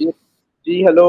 جی جی hello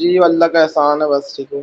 جی اللہ کا احسان ہے بس ٹھیک ہے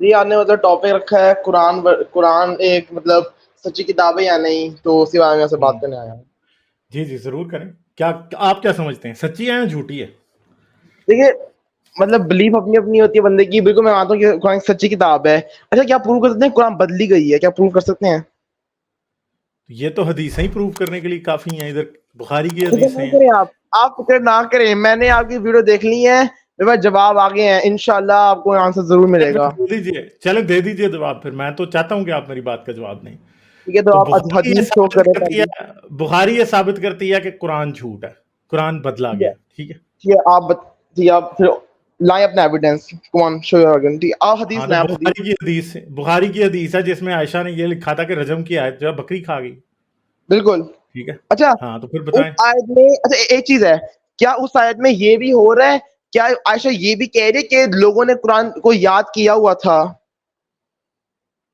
جی آپ نے مطلب ٹاپک رکھا ہے قرآن ایک مطلب سچی کتاب ہے یا نہیں تو اسی بارے میں سے بات کرنے آیا ہوں جی جی ضرور کریں. کیا آپ کیا سمجھتے ہیں, سچی ہے یا جھوٹی ہے؟ دیکھیے مطلب بلیف اپنی اپنی ہوتی ہے بندے کی. بالکل میں مانتا ہوں کہ قرآن سچی کتاب ہے. اچھا کیا پروو کر سکتے ہیں قرآن بدلی گئی ہے؟ کیا پروو کر سکتے ہیں؟ یہ تو حدیثیں ہی پروو کرنے کے لیے کافی ہیں. ادھر بخاری کی فکر حدیثیں نہ ہیں. کریں آپ فکر نہ کریں. میں نے آپ کی ویڈیو دیکھ لی ہے, میرے پاس جواب آگے ہیں. انشاءاللہ آپ کو آنسر ضرور ملے گا. دے دیجیے, چلے دے دیجیے جواب. پھر میں تو چاہتا ہوں کہ آپ میری بات کا جواب دیں. ٹھیک ہے تو تو آپ حدیث شو کریں پہلے. بخاری یہ ثابت کرتی ہے کہ قرآن جھوٹ ہے, قرآن بدلا ٹھیک گیا. ہے ٹھیک ہے, ٹھیک ہے آپ پھر لائیں اپنا evidence. Come show your evidence. آپ ہاں حدیث تو لائیں, آپ حدیث. بخاری کی حدیث ہے جس میں عائشہ نے یہ لکھا تھا کہ رجم کی آیت جو ہے بکری کھا گئی. بالکل. ٹھیک ہے, اچھا ہاں تو پھر اس بتائیں. آیت میں اچھا ایک چیز ہے, کیا اس آیت میں یہ بھی ہو رہا ہے, کیا عائشہ یہ بھی کہہ رہی کہ لوگوں نے قرآن کو یاد کیا ہوا تھا؟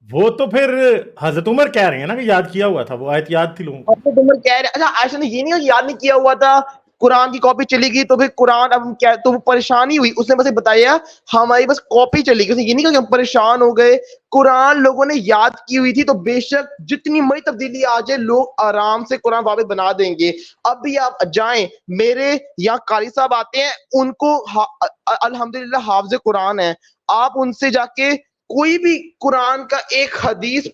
وہ تو پھر حضرت عمر کہہ رہے ہیں نا کہ یاد کیا ہوا تھا, وہ آیت یاد تھی لوگوں کو. اب تو تم کہہ رہے اچھا عائشہ نے یہ نہیں کہا کہ یاد نہیں کیا ہوا تھا, قرآن کی کاپی چلی گئی تو پھر قرآن اب کیا, تو وہ پریشانی ہوئی. اس نے بس بتایا ہماری بس کاپی چلی گئی. اس نے یہ نہیں کہا کہ ہم پریشان ہو گئے. قرآن لوگوں نے یاد کی ہوئی تھی تو بے شک جتنی بڑی تبدیلی آ جائے لوگ آرام سے قرآن واپس بنا دیں گے. اب بھی آپ جائیں, میرے یہاں قاری صاحب آتے ہیں, ان کو الحمدللہ حافظ قرآن ہے. آپ ان سے جا کے کوئی بھی قرآن کا ایک حدیث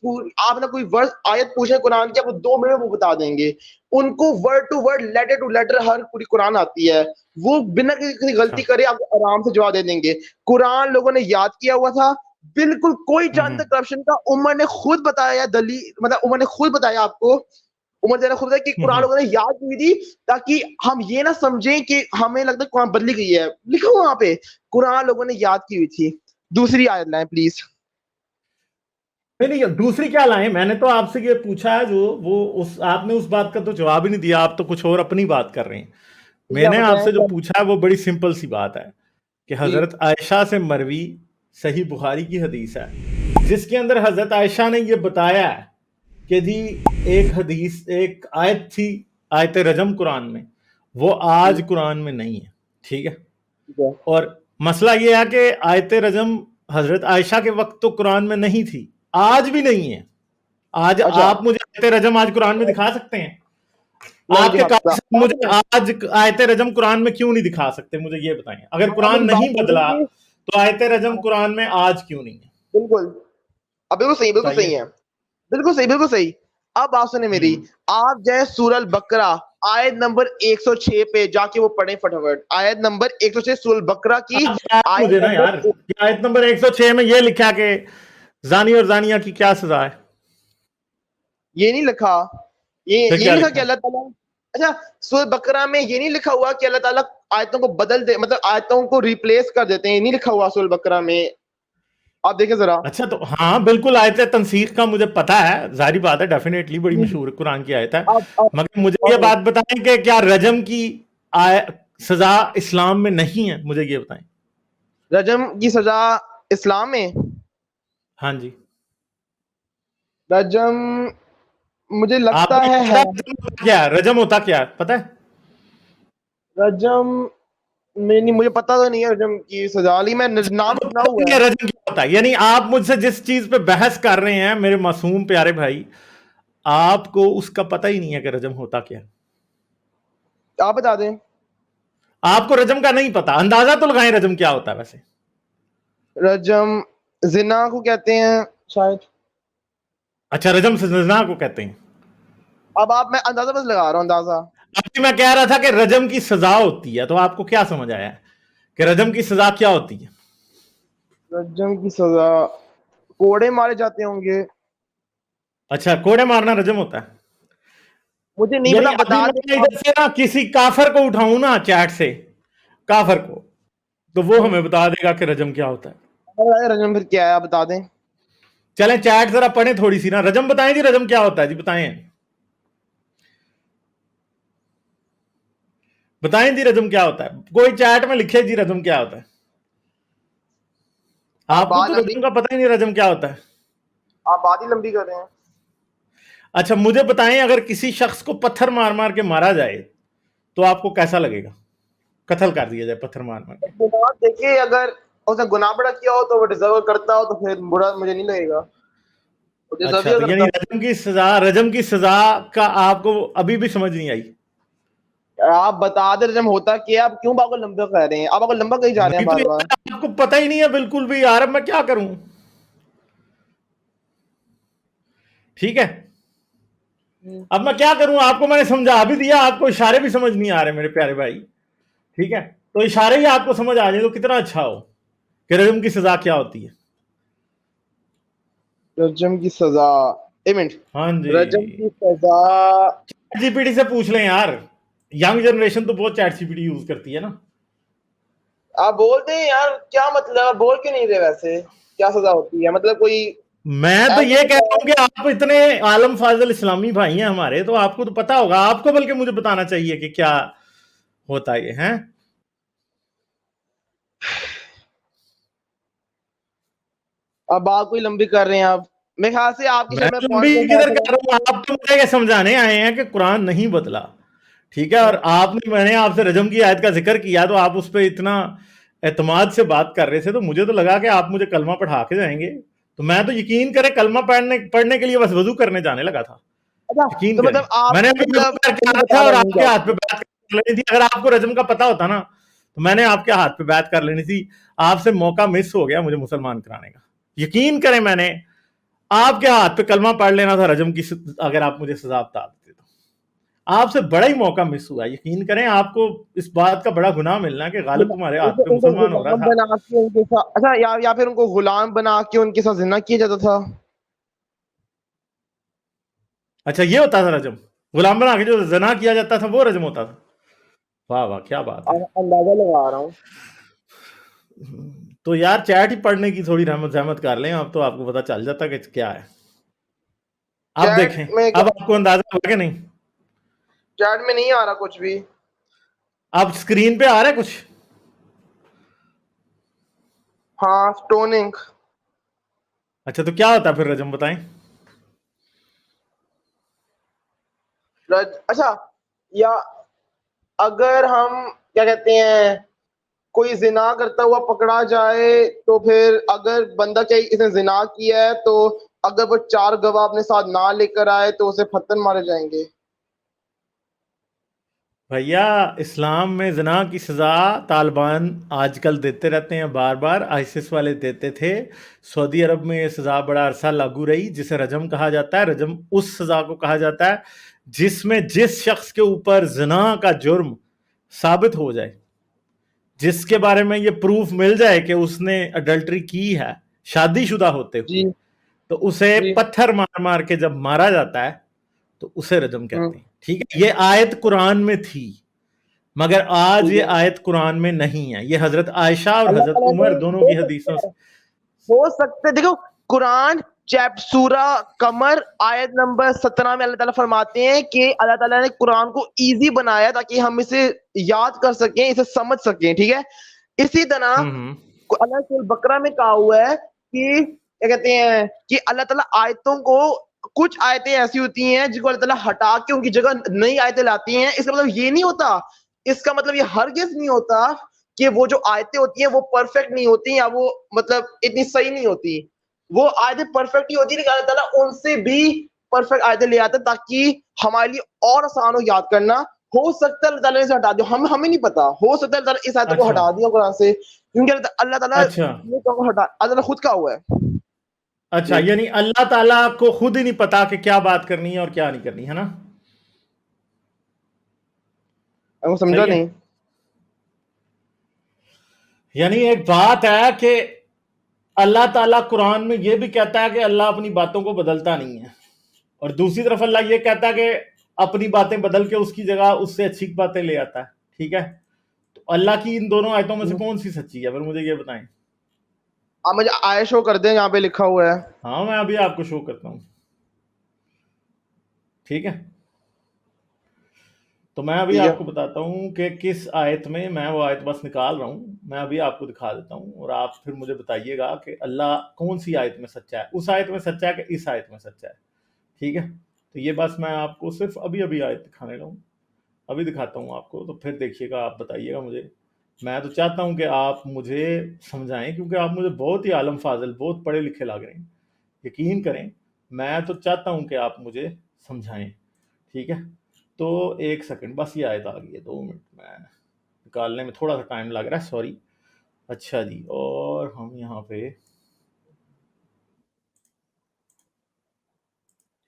آپ نے کوئی ورڈ آیت پوچھے قرآن کی, آپ کو 2 منٹ میں وہ بتا دیں گے. ان کو word to word letter to letter ہر پوری قرآن آتی ہے. وہ بنا کسی غلطی کرے آپ کو آرام سے جواب دے دیں گے. قرآن لوگوں نے یاد کیا ہوا تھا, بالکل کوئی چانس کرپشن کا. عمر نے خود بتایا دلیل, مطلب عمر نے خود بتایا آپ کو, عمر نے خود بتایا کہ قرآن لوگوں نے یاد کی تھی تاکہ ہم یہ نہ سمجھیں کہ ہمیں لگتا ہے قرآن بدلی گئی ہے. لکھو وہاں پہ قرآن لوگوں نے یاد کی ہوئی تھی. دوسری آیت لائیں پلیز. نہیں دوسری کیا لائیں, میں نے تو آپ سے یہ پوچھا ہے آپ نے اس بات کا تو جواب ہی نہیں دیا. آپ تو کچھ اور اپنی بات کر رہے ہیں. میں نے آپ سے جو پوچھا ہے وہ بڑی سمپل سی بات ہے کہ حضرت عائشہ سے مروی صحیح بخاری کی حدیث ہے جس کے اندر حضرت عائشہ نے یہ بتایا ہے کہ جی ایک حدیث, ایک آیت تھی آیت رجم قرآن میں, وہ آج قرآن میں نہیں ہے. ٹھیک ہے, اور مسئلہ یہ ہے کہ آیت رجم حضرت عائشہ کے وقت تو قرآن میں نہیں تھی, آج بھی نہیں ہے. آج آپ مجھے آیت رجم آج قرآن میں دکھا سکتے ہیں؟ آپ کے قاضی صاحب مجھے آج آیت رجم قرآن میں کیوں نہیں دکھا سکتے؟ مجھے یہ بتائیں. اگر قرآن نہیں بدلا تو آیت رجم قرآن میں آج کیوں نہیں ہے؟ بالکل, اب بالکل صحیح, بالکل صحیح ہے, بالکل صحیح, بالکل صحیح. اب بات سنیں میری, آپ جائیں سورہ البقرہ آیت نمبر 106 پہ جا کے وہ پڑھیں فٹافٹ. آیت نمبر 106 سورہ البقرہ کی مجھے نا یار, آیت نمبر 106 میں یہ لکھا کہ زانی اور زانیہ کی کیا سزا ہے؟ یہ نہیں لکھا, یہ نہیں لکھا کہ اللہ تعالیٰ, اچھا سورہ بقرہ میں یہ نہیں لکھا ہوا کہ اللہ تعالیٰ آیتوں کو بدل دے, مطلب آیتوں کو ریپلیس کر دیتے ہیں. یہ نہیں لکھا ہوا سورہ بقرہ میں, آپ دیکھیں ذرا. اچھا تو ہاں بالکل آیت تنسیخ کا مجھے پتا ہے, ظاہری بات ہے, ڈیفینیٹلی بڑی مشہور قرآن کی آیت ہے. مگر مجھے یہ بات بتائیں کہ کیا رجم کی سزا اسلام میں نہیں ہے؟ مجھے یہ بتائیں. رجم کی سزا اسلام میں, ہاں جی, رجم مجھے آپ لگتا کو یہ ہے کیا رجم ہوتا کیا ہے پتہ ہے؟ رجم نہیں, مجھے پتا تو نہیں ہے رجم کی سزا, لی میں نام سنا ہوا ہے. رجم کیا ہوتا ہے؟ یعنی آپ مجھ سے جس چیز پہ بحث کر رہے ہیں میرے معصوم پیارے بھائی, آپ کو اس کا پتہ ہی نہیں ہے کہ رجم ہوتا کیا ہے. آپ بتا دیں. آپ کو رجم کا نہیں پتا, اندازہ تو لگائیں رجم کیا ہوتا ہے ویسے. رجم زنا کو کہتے ہیں شاید. اچھا رجم سے زنا کو کہتے ہیں. اب آپ, میں اندازہ بس لگا رہا ہوں, اندازہ. ابھی میں کہہ رہا تھا کہ رجم کی سزا ہوتی ہے, تو آپ کو کیا سمجھ آیا ہے کہ رجم کی سزا کیا ہوتی ہے؟ رجم کی سزا کوڑے مارے جاتے ہوں گے. اچھا کوڑے مارنا رجم ہوتا ہے؟ مجھے نہیں یعنی پتا, ابھی بتا میں دیں. ادھر سے نا کسی کافر کو اٹھاؤں نا چیٹ سے, کافر کو, تو وہ ہمیں بتا دے گا کہ رجم کیا ہوتا ہے. رجم پھر کیا ہے آپ بتا دیں. چلیں چیٹ ذرا پڑھیں تھوڑی سی نا, رجم بتائیں جی, رجم کیا ہوتا ہے جی, بتائیں بتائیں جی رجم کیا ہوتا ہے. کوئی چیٹ میں لکھے جی رجم کیا ہوتا ہے. آپ کو تو رجم کا پتہ ہی نہیں رجم کیا ہوتا ہے. آپ بات ہی لمبی کر رہے ہیں. اچھا مجھے بتائیں اگر کسی شخص کو پتھر مار مار کے مارا جائے تو آپ کو کیسا لگے گا؟ قتل کر دیا جائے پتھر مار مار کے. گناہ دیکھیے اگر اس نے گناہ بڑا کیا ہو تو وہ ڈیزرو کرتا ہو تو پھر برا مجھے نہیں لگے گا. وہ اچھا ڈیزرو تو کرتا یعنی رجم کی سزا کا آپ کو ابھی بھی سمجھ نہیں آئی؟ آپ بتا دیں رجم ہوتا کیا, آپ کیوں بات کو لمبا کر رہے ہیں, آپ کو لمبا کہیں جا رہے ہیں بار بار. آپ کو پتہ ہی نہیں ہے بالکل بھی یار, اب میں کیا کروں. ٹھیک ہے اب میں کیا کروں, آپ کو میں نے سمجھا بھی دیا, آپ کو اشارے بھی سمجھ نہیں آ رہے میرے پیارے بھائی. ٹھیک ہے تو اشارے ہی آپ کو سمجھ آ جائیں تو کتنا اچھا ہو کہ رجم کی سزا کیا ہوتی ہے. رجم کی سزا, ایک منٹ, ہاں جی رجم کی سزا چیٹ جی پی ٹی سے پوچھ لیں یار, ینگ جنریشن تو بہت chat G P T use کرتی ہے نا. آپ بولتے ہیں یار, کیا مطلب بول کیوں نہیں رہے ویسے, کیا سزا ہوتی ہے مطلب کوئی. میں تو یہ کہہ رہا ہوں کہ آپ اتنے عالم فاضل اسلامی بھائی ہیں ہمارے, تو آپ کو تو پتا ہوگا, آپ کو بلکہ مجھے بتانا چاہیے کہ کیا ہوتا یہ ہے. اب بات کوئی لمبی کر رہے ہیں آپ, میرے خیال سے آپ کی میں شاید میں لمبی پوائنٹ کدھر کر رہا ہوں, آپ تو مجھے یہ سمجھانے آئے ہیں کہ قرآن نہیں بدلا. ٹھیک ہے, اور میں نے آپ سے رجم کی آیت کا ذکر کیا تو آپ اس پہ اتنا اعتماد سے بات کر رہے تھے, تو مجھے تو لگا کہ آپ مجھے کلمہ پڑھا کے جائیں گے. تو میں تو یقین کرے کلمہ پڑھنے کے لیے بس وضو کرنے جانے لگا تھا. یقین تو کریں مطلب آپ میں نے ابھی وضو کر کے آ رہا تھا اور آپ کے ہاتھ پہ بیعت کر لینی تھی. اگر آپ کو رجم کا پتا ہوتا نا تو میں نے آپ کے ہاتھ پہ بیعت کر لینی تھی. آپ سے موقع مس ہو گیا مجھے مسلمان کرانے کا. یقین کریں میں نے آپ کے ہاتھ پہ کلمہ پڑھ لینا تھا رجم کی, اگر آپ مجھے سزا بتا دیتے تو. آپ سے بڑا ہی موقع مس ہوا. یقین کریں آپ کو اس بات کا بڑا گناہ ملنا کہ غالب تمہارے ہاتھ پہ مسلمان ہو رہا تھا. بنا کے ان کے ساتھ, اچھا یا پھر ان کو غلام بنا کے ان کے ساتھ زنا کیا جاتا تھا. اچھا یہ ہوتا تھا رجم, غلام بنا کے جو زنا کیا جاتا تھا وہ رجم ہوتا تھا. واہ واہ کیا بات ہے. اندازہ لگا رہا ہوں. تو یار چیٹ ہی پڑھنے کی تھوڑی رحمت زحمت کر لیں آپ, تو آپ کو پتا چل جاتا کہ کیا ہے. آپ دیکھیں اب آپ کو اندازہ ہوا کہ نہیں. چیٹ میں نہیں آ رہا کچھ بھی. اب اسکرین پہ آ رہا ہے کچھ. ہاں سٹوننگ. اچھا تو کیا ہوتا ہے پھر رجم, بتائیں. اچھا یا اگر ہم کیا کہتے ہیں کوئی زنا کرتا ہوا پکڑا جائے تو پھر اگر بندہ چاہیے اس نے زنا کیا ہے تو اگر وہ 4 گواہ اپنے ساتھ نہ لے کر آئے تو اسے پتھر مارے جائیں گے. بھیا اسلام میں زنا کی سزا طالبان آج کل دیتے رہتے ہیں بار بار, آئسس والے دیتے تھے. سعودی عرب میں یہ سزا بڑا عرصہ لاگو رہی جسے رجم کہا جاتا ہے. رجم اس سزا کو کہا جاتا ہے جس میں جس شخص کے اوپر زنا کا جرم ثابت ہو جائے, جس کے بارے میں یہ پروف مل جائے کہ اس نے اڈلٹری کی ہے شادی شدہ ہوتے ہوئے, جی تو اسے جی پتھر مار مار کے جب مارا جاتا ہے تو اسے رجم کہتے ہیں. ٹھیک ہے, یہ آیت قرآن میں تھی مگر آج یہ آیت قرآن میں نہیں ہے. یہ حضرت عائشہ اور حضرت عمر دونوں کی حدیثوں سے ہو سکتے. دیکھو قرآن سورہ قمر آیت نمبر 17 میں اللہ تعالیٰ فرماتے ہیں کہ اللہ تعالیٰ نے قرآن کو ایزی بنایا تاکہ ہم اسے یاد کر سکیں, اسے سمجھ سکیں. ٹھیک ہے, اسی طرح اللہ سورہ بقرہ میں کہا ہوا ہے کہ کیا کہتے ہیں کہ اللہ تعالیٰ آیتوں کو, کچھ آیتیں ایسی ہوتی ہیں جن کو اللہ تعالیٰ ہٹا کے ان کی جگہ نئی آیتیں لاتی ہیں. اس کا مطلب یہ نہیں ہوتا, اس کا مطلب یہ ہرگز نہیں ہوتا کہ وہ جو آیتیں ہوتی ہیں وہ پرفیکٹ نہیں ہوتی یا وہ مطلب اتنی صحیح نہیں ہوتی. وہ آیتیں پرفیکٹ ہی ہوتی, لیکن اللہ تعالیٰ ان سے بھی پرفیکٹ آیتیں لے آتا تاکہ ہمارے لیے اور آسان ہو یاد کرنا. ہو سکتا ہے اللہ تعالیٰ نے اسے ہٹا دیا, ہمیں نہیں پتا, ہو سکتا ہے اللہ تعالیٰ اس آیت کو ہٹا دیا قرآن سے, کیونکہ اللہ تعالیٰ اللہ تعالیٰ خود کا ہوا ہے. اچھا یعنی اللہ تعالیٰ کو خود ہی نہیں پتا کہ کیا بات کرنی ہے اور کیا نہیں کرنی ہے نا. سمجھا نہیں. یعنی ایک بات ہے کہ اللہ تعالیٰ قرآن میں یہ بھی کہتا ہے کہ اللہ اپنی باتوں کو بدلتا نہیں ہے, اور دوسری طرف اللہ یہ کہتا ہے کہ اپنی باتیں بدل کے اس کی جگہ اس سے اچھی باتیں لے آتا ہے. ٹھیک ہے, تو اللہ کی ان دونوں آیتوں میں سے کون سی سچی ہے پھر مجھے یہ بتائیں. آپ مجھے آیت شو کر دیں, یہاں پہ لکھا ہوا ہے. ہاں میں ابھی آپ کو شو کرتا ہوں. ٹھیک ہے, تو میں ابھی ٹھیک ہے آپ کو بتاتا ہوں کہ کس آیت میں، میں وہ آیت بس نکال رہا ہوں، میں ابھی آپ کو دکھا دیتا ہوں اور آپ پھر مجھے بتائیے گا کہ اللہ کون سی آیت میں سچا ہے، اس آیت میں سچا ہے کہ اس آیت میں سچا ہے. ٹھیک ہے، تو یہ بس میں آپ کو صرف ابھی آیت دکھانے لگوں، ابھی دکھاتا ہوں آپ کو، تو پھر دیکھیے گا، آپ بتائیے گا مجھے. میں تو چاہتا ہوں کہ آپ مجھے سمجھائیں، کیونکہ آپ مجھے بہت ہی عالم فاضل، بہت پڑھے لکھے لگ رہے ہیں، یقین کریں میں تو چاہتا ہوں کہ آپ مجھے سمجھائیں. ٹھیک ہے، تو ایک سیکنڈ بس، یہ آیت آ گئی ہے، 2 منٹ میں نکالنے میں تھوڑا سا ٹائم لگ رہا ہے، سوری. اچھا جی، اور ہم یہاں پہ،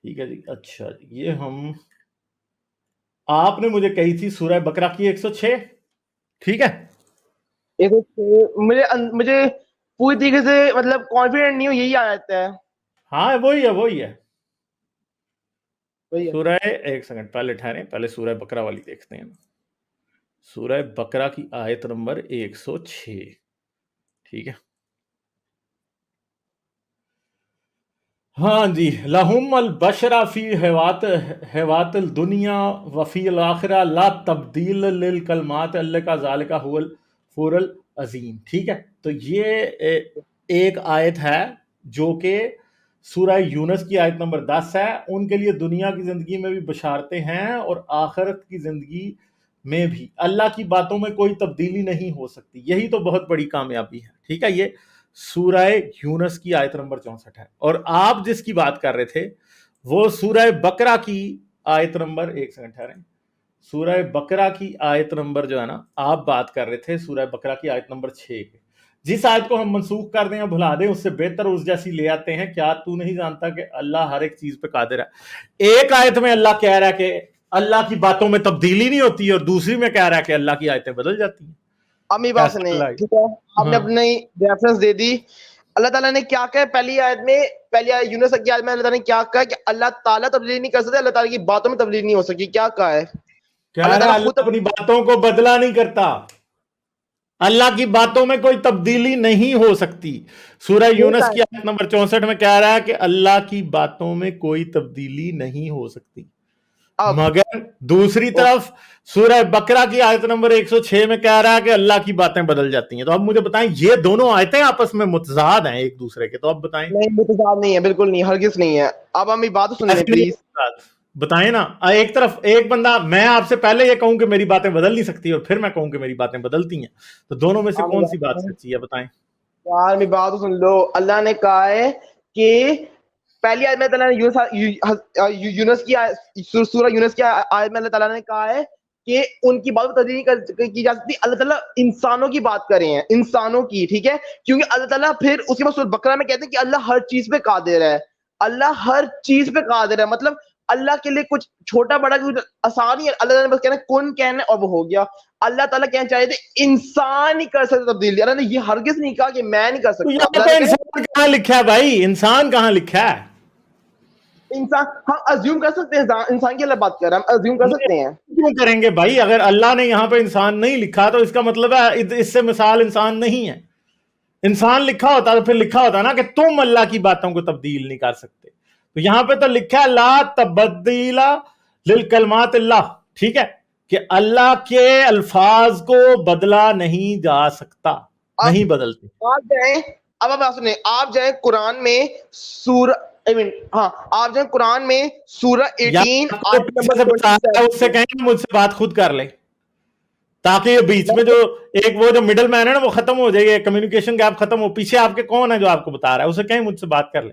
ٹھیک ہے جی، اچھا جی، یہ ہم، آپ نے مجھے کہی تھی سورہ بقرہ کی 106. ٹھیک ہے، مجھے پوری طریقے سے مطلب کانفیڈنٹ نہیں ہوں یہی آیت ہے. ہاں وہی ہے. وہی ہے. سورہ، ایک سیکنڈ پہلے ٹھہریں، پہلے سورہ بقرہ والی دیکھتے ہیں. سورہ بقرہ کی آیت نمبر 106. ٹھیک ہے، ہاں جی. لہم البشرا فی حیوات الدنیا وفی الاخرہ لا تبدیل للکلمات اللہ کا ذالک هو الفور العظیم. ٹھیک ہے، تو یہ ایک آیت ہے جو کہ سورہ یونس کی آیت نمبر 10 ہے. ان کے لیے دنیا کی زندگی میں بھی بشارتیں ہیں اور آخرت کی زندگی میں بھی. اللہ کی باتوں میں کوئی تبدیلی نہیں ہو سکتی، یہی تو بہت بڑی کامیابی ہے. ٹھیک ہے، یہ سورہ یونس کی آیت نمبر 64 ہے. اور آپ جس کی بات کر رہے تھے وہ سورہ بقرہ کی آیت نمبر، ایک سیکنڈ ٹھہریں، سورہ بقرہ کی آیت نمبر جو ہے نا، آپ بات کر رہے تھے سورہ بقرہ کی آیت نمبر 6 کے. جس آیت کو ہم منسوخ کر دیں یا بھلا دیں، اس سے بہتر اس جیسی لے آتے ہیں. کیا تو نہیں جانتا کہ اللہ ہر ایک چیز پہ قادر ہے؟ ایک آیت میں اللہ کہہ رہا ہے کہ اللہ کی باتوں میں تبدیلی نہیں ہوتی، اور دوسری میں کہہ رہا ہے کہ اللہ کی آیتیں بدل جاتی ہیں. امی بات ایسا سنیں، اللہ ہے. ٹھیک ہے، آپ نے ہاں اپنی ریفرنس دے دی. اللہ تعالیٰ نے کیا کہا پہلی آیت میں، پہلی آیت یونس کی آیت میں اللہ تعالیٰ نے کیا کہا کہ اللہ تعالیٰ تبدیلی نہیں کر سکتے، اللہ تعالیٰ کی باتوں میں تبدیلی نہیں ہو سکتی. کیا کہا ہے؟ کہہ اللہ رہا ہے تعالیٰ خود اللہ اپنی باتوں کو بدلا نہیں کرتا، اللہ کی باتوں میں کوئی تبدیلی نہیں ہو سکتی. سورہ یونس کی آیت نمبر 64 میں کہہ رہا ہے کہ اللہ کی باتوں میں کوئی تبدیلی نہیں ہو سکتی. اب مگر دوسری طرف سورہ بقرہ کی آیت نمبر 106 میں کہہ رہا ہے کہ اللہ کی باتیں بدل جاتی ہیں. تو اب مجھے بتائیں، یہ دونوں آیتیں آپس میں متضاد ہیں ایک دوسرے کے، تو اب بتائیں. نہیں، متضاد نہیں ہے، بالکل نہیں، ہرگز نہیں ہے. اب ہم بات سن لیں ایسے نہیں پلیز. متضاد. بتائیں نا، ایک طرف ایک بندہ، میں آپ سے پہلے یہ کہوں کہ میری باتیں بدل نہیں سکتی اور پھر میں کہوں کہ میری باتیں بدلتی ہیں، تو دونوں میں سے کون سی بات سچی ہے؟ بتائیں. یار میری بات سن لو. اللہ نے کہا ہے کہ پہلی آیت میں اللہ نے یونس کی سورہ یونس کی آیت میں اللہ تعالیٰ نے کہا ہے کہ ان کی بات تبدیلی کی جا سکتی. اللہ تعالیٰ انسانوں کی بات کر رہے ہیں، انسانوں کی، ٹھیک ہے، کیونکہ اللہ تعالیٰ پھر اس کے بعد سورہ بقرہ میں کہتے ہیں کہ اللہ ہر چیز پہ قادر ہے. اللہ ہر چیز پہ قادر ہے، مطلب اللہ کے لیے کچھ چھوٹا بڑا کچھ آسان ہی ہے. اللہ تعالیٰ نے بس کہنا کن کہنا اور وہ ہو گیا. اللہ تعالیٰ کہنا چاہتے تھے انسان نہیں کر سکتے تبدیلی. اللہ نے یہ ہرگز نہیں کہا کہ میں نہیں کر تو سکتا. یہاں اللہ پہ نے کہا انسان کہاں لکھا ہے بھائی؟ انسان کہاں لکھا ہے؟ انسان ہم ازیوم کر سکتے ہیں، انسان کی اللہ بات کر رہا ہے، ہم ازیوم کر سکتے ہیں. کیوں کریں گے بھائی؟ اگر اللہ نے یہاں پہ انسان نہیں لکھا تو اس کا مطلب ہے اس سے مثال انسان نہیں ہے. انسان لکھا ہوتا تو پھر لکھا ہوتا نا کہ تم اللہ کی باتوں کو تبدیل نہیں کر سکتے. تو یہاں پہ تو لکھا ہے لا تبدیل للکلمات اللہ. ٹھیک ہے، کہ اللہ کے الفاظ کو بدلا نہیں جا سکتا، اب نہیں بدلتے. آپ جائیں، اب آپ سنیں، آپ جائیں قرآن میں سورہ آپ جائیں قرآن میں سورہ 18 آپ کو آیت پیچھے نمبر سے بتا رہا ہے، اس سے 27. کہیں مجھ سے بات خود کر لے، تاکہ یہ بیچ میں جو ایک وہ جو مڈل مین ہے نا وہ ختم ہو جائے، کمیونیکیشن گیپ ختم ہو. پیچھے آپ کے کون ہے جو آپ کو بتا رہا ہے؟ اسے کہیں مجھ سے بات کر لے.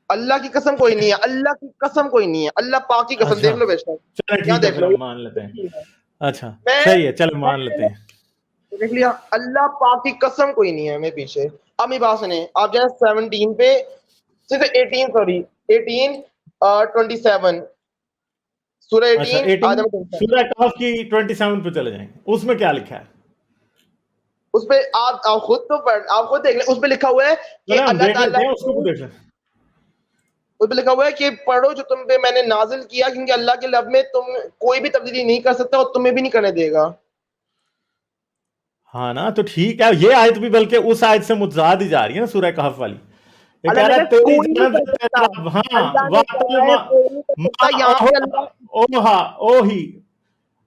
اللہ کی قسم کوئی نہیں ہے، اللہ کی قسم کوئی نہیں ہے، اللہ پاک کی قسم. اچھا دیکھ لو بیشتر، چلیں یہاں ٹھیک ہے، دیکھ پھر لو. ہم مان لیتے ہیں. اچھا میں صحیح ہے، چلیں مان لیتے ہیں. دیکھ لیا، اللہ پاک کی قسم کوئی نہیں ہے ہمیں پیچھے. اب یہ بات سنیں، آپ جائیں 17 پہ، صرف 18 سوری 18 27 سورہ اچھا 18 آیت 18 نمبر 27. سورہ کہف کی 27 پہ چلے جائیں. اس میں کیا لکھا ہے؟ اس پہ آپ خود تو پڑھ، آپ خود دیکھ لیں. اس پہ لکھا ہوا ہے کہ چلیں ہم اللہ دیکھ لیتے تعالیٰ ہیں، اس کو بھی دیکھ لیں. اس پہ لکھا ہوا ہے کہ پڑھو جو تم پہ میں نے نازل کیا، کیونکہ اللہ کے لب میں تم کوئی بھی تبدیلی نہیں کر سکتا اور تمہیں بھی نہیں کرنے دے گا. ہاں نا، تو ٹھیک ہے. یہ آیت بھی بلکہ اس آیت سے متضاد ہی جا رہی ہے نا، سورہ کہف والی. یہ کہہ اللہ نے رہا ہے کہا تیری کوئی نہیں جانب کر سے سکتا. تیرا رب. ہاں اللہ نے وَقْتَ کہا ہے کوئی نہیں کر سکتا. یہاں پہ اللہ اوہی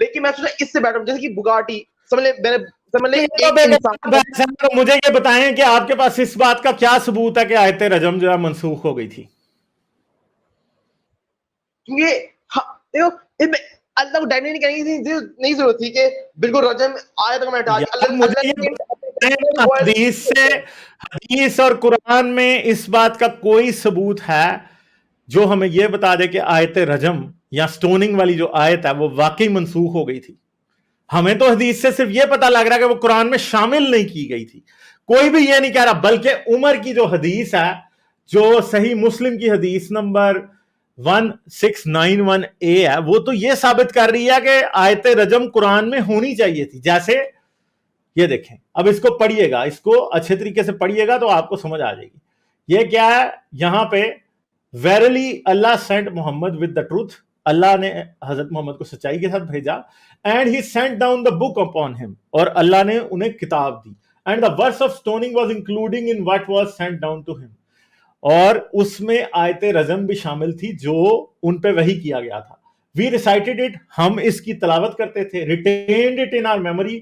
لیکن میں سوچا اس سے بیٹر جیسے کہ بگاٹی سمجھ لے ایک انسان تو مجھے یہ بتائیں کہ آپ کے پاس اس بات کا کیا ثبوت ہے کہ آیت رجم جو ہے منسوخ ہو گئی تھی؟ کیونکہ اللہ کو ڈائنی نہیں کرنے کی نہیں ضرورت تھی کہ بالکل رجم آیت کو میں حدیث اور قرآن میں اس بات کا کوئی ثبوت ہے جو ہمیں یہ بتا دے کہ آیت رجم یا سٹوننگ والی جو آیت ہے وہ واقعی منسوخ ہو گئی تھی؟ ہمیں تو حدیث سے صرف یہ پتا لگ رہا ہے کہ وہ قرآن میں شامل نہیں کی گئی تھی. کوئی بھی یہ نہیں کہہ رہا، بلکہ عمر کی جو حدیث ہے، جو صحیح مسلم کی حدیث نمبر 1691A ہے، وہ تو یہ ثابت کر رہی ہے کہ آیت رجم قرآن میں ہونی چاہیے تھی. جیسے یہ دیکھیں، اب اس کو پڑھیے گا، اس کو اچھے طریقے سے پڑھیے گا تو آپ کو سمجھ آ جائے گی. یہ کیا ہے یہاں پہ؟ Verily Allah sent Muhammad with the truth. اللہ نے حضرت محمد کو سچائی کے ساتھ بھیجا. And he sent down the book upon him. اور اللہ نے انہیں کتاب دی. And the verse of stoning was including in what was sent down to him. اور اس میں آیت رجم بھی شامل تھی جو ان پہ وحی کیا گیا تھا. We recited it. ہم اس کی تلاوت کرتے تھے. Retained it in our memory.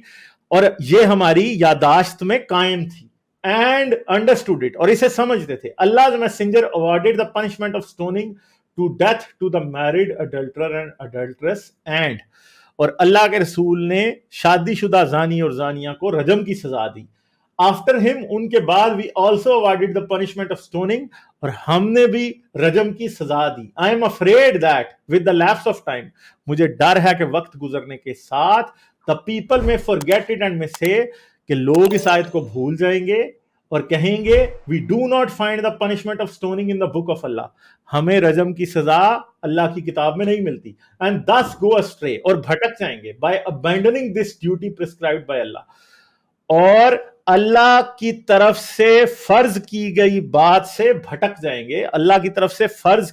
اور یہ ہماری یادداشت میں قائم تھی. And understood it. اور اسے سمجھتے تھے. Allah's messenger awarded the punishment of stoning to death to the married adulterer and adulteress. And اور اللہ کے رسول نے شادی شدہ زانی اور زانیہ کو رجم کی سزا دی. After him, ان کے بعد we also awarded the punishment of stoning. اور ہم نے بھی رجم کی سزا دی. I am afraid that with the lapse of time, مجھے ڈر ہے کہ وقت گزرنے کے ساتھ the people may forget it and may say کہ لوگ اس آیت کو بھول جائیں گے اور کہیں گے we do not find the punishment of stoning in the book of Allah. ہمیں رجم کی سزا اللہ کی کتاب میں نہیں ملتی. And thus go astray. اور بھٹک جائیں گے by abandoning this duty prescribed by Allah. اور اللہ کی طرف سے فرض کی گئی بات سے بھٹک جائیں گے. اللہ کی طرف سے فرض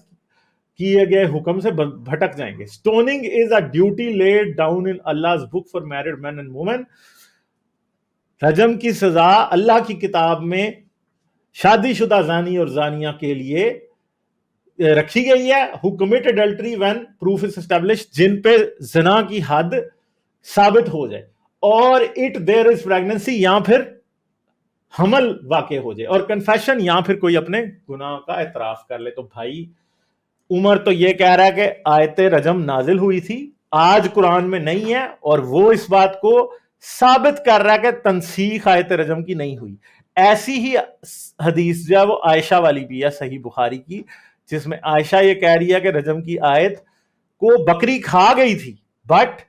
کیے گئے حکم سے بھٹک جائیں گے. Stoning is a duty laid down in Allah's book for married men and women. رجم کی سزا اللہ کی کتاب میں شادی شدہ زانی اور زانیہ کے لیے رکھی گئی ہے. who commit adultery when proof is established. جن پہ زنا کی حد ثابت ہو جائے. اور it there is pregnancy یا پھر حمل واقع ہو جائے. اور کنفیشن یا پھر کوئی اپنے گناہ کا اعتراف کر لے. تو بھائی عمر تو یہ کہہ رہا ہے کہ آیت رجم نازل ہوئی تھی، آج قرآن میں نہیں ہے، اور وہ اس بات کو ثابت کر رہا ہے کہ تنسیخ آیت رجم کی نہیں ہوئی. ایسی ہی حدیث جو ہے وہ عائشہ والی بھی ہے صحیح بخاری کی، جس میں عائشہ یہ کہہ رہی ہے کہ رجم کی آیت کو بکری کھا گئی تھی، بٹ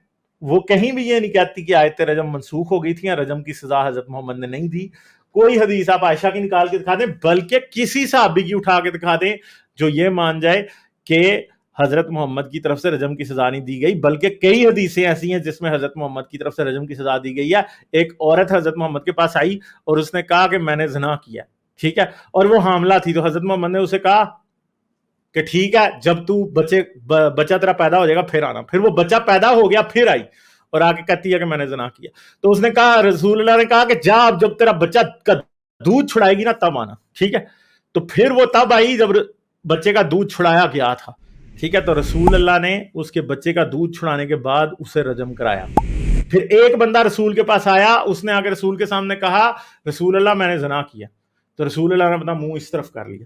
وہ کہیں بھی یہ نہیں کہتی کہ آیت رجم منسوخ ہو گئی تھی یا رجم کی سزا حضرت محمد نے نہیں دی. کوئی حدیث آپ عائشہ کی نکال کے دکھا دیں، بلکہ کسی صحابی کی اٹھا کے دکھا دیں جو یہ مان جائے کہ حضرت محمد کی طرف سے رجم کی سزا نہیں دی گئی. بلکہ کئی حدیثیں ایسی ہیں جس میں حضرت محمد کی طرف سے رجم کی سزا دی گئی ہے. ایک عورت حضرت محمد کے پاس آئی اور اس نے کہا کہ میں نے زنا کیا، ٹھیک ہے، اور وہ حاملہ تھی. تو حضرت محمد نے اسے کہا کہ ٹھیک ہے، جب تو بچہ تیرا پیدا ہو جائے گا پھر آنا. پھر وہ بچہ پیدا ہو گیا، پھر آئی اور آ کے کہتی ہے کہ میں نے زنا کیا. تو اس نے کہا، رسول اللہ نے کہا کہ جا، جب تیرا بچہ کا دودھ چھڑائے گی نا تب آنا، ٹھیک ہے. تو پھر وہ تب آئی جب بچے کا دودھ چھڑایا گیا تھا، ٹھیک ہے. تو رسول اللہ نے اس کے بچے کا دودھ چھڑانے کے بعد اسے رجم کرایا. پھر ایک بندہ رسول کے پاس آیا، اس نے آ کے رسول کے سامنے کہا، رسول اللہ میں نے زنا کیا. تو رسول اللہ نے اپنا منہ اس طرف کر لیا.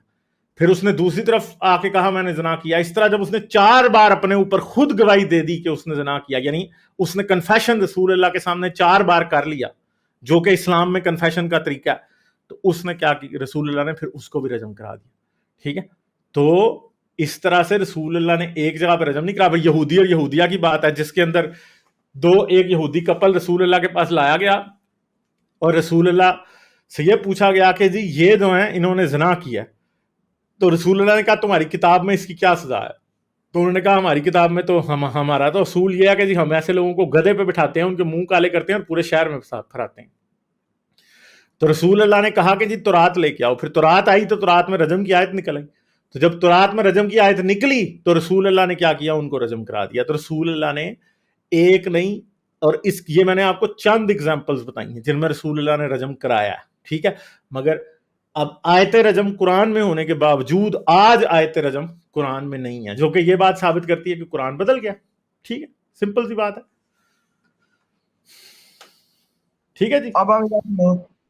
پھر اس نے دوسری طرف آ کے کہا میں نے زنا کیا. اس طرح جب اس نے 4 بار اپنے اوپر خود گواہی دے دی کہ اس نے زنا کیا، یعنی اس نے کنفیشن رسول اللہ کے سامنے 4 بار کر لیا، جو کہ اسلام میں کنفیشن کا طریقہ ہے، تو اس نے کیا کی، رسول اللہ نے پھر اس کو بھی رجم کرا دیا. ٹھیک ہے. تو اس طرح سے رسول اللہ نے ایک جگہ پہ رجم نہیں کرا. یہودی اور یہودیہ کی بات ہے جس کے اندر ایک یہودی کپل رسول اللہ کے پاس لایا گیا اور رسول اللہ سے یہ پوچھا گیا کہ جی یہ جو ہیں انہوں نے زنا کیا. تو رسول اللہ نے کہا تمہاری کتاب میں اس کی کیا سزا ہے؟ تو انہوں نے کہا ہماری کتاب میں تو ہمارا تو اصول یہ ہے کہ جی ہم ایسے لوگوں کو گدھے پہ بٹھاتے ہیں، ان کے منہ کالے کرتے ہیں اور پورے شہر میں پھراتے ہیں. تو رسول اللہ نے کہا کہ جی تورات لے کے آؤ. پھر تورات آئی تو تورات میں رجم کی آیت نکل آئی. تو جب تورات میں رجم کی آیت نکلی تو رسول اللہ نے کیا کیا، ان کو رجم کرا دیا. تو رسول اللہ نے ایک نہیں، اور یہ میں نے آپ کو چند ایگزامپلز بتائی ہیں جن میں رسول اللہ نے رجم کرایا ہے. ٹھیک ہے. مگر اب آیت رجم قرآن میں ہونے کے باوجود آج آیت رجم قرآن میں نہیں ہے، جو کہ یہ بات ثابت کرتی ہے کہ قرآن بدل گیا. ٹھیک ہے، سمپل سی بات ہے. ٹھیک ہے جی. اب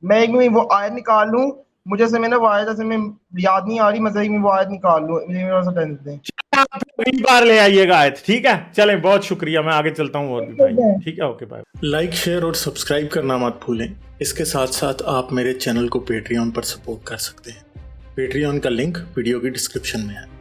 میں ایک میں وہ آیت نکال لوں, مجھے سے میں نے وہ آیت سے میں یاد نہیں آ رہی, میں صحیح میں وہ آیت نکال لوں, مجھے میرا سا ٹینس دیں. آپ اگلی بار لے آئیے گا آیت, ٹھیک ہے. چلیں بہت شکریہ, میں آگے چلتا ہوں اور بھی بھائی, ٹھیک ہے, اوکے بائے. لائک شیئر اور سبسکرائب کرنا مت بھولیں. اس کے ساتھ ساتھ آپ میرے چینل کو پیٹریون پر سپورٹ کر سکتے ہیں. پیٹریون کا لنک ویڈیو کی ڈسکرپشن میں ہے.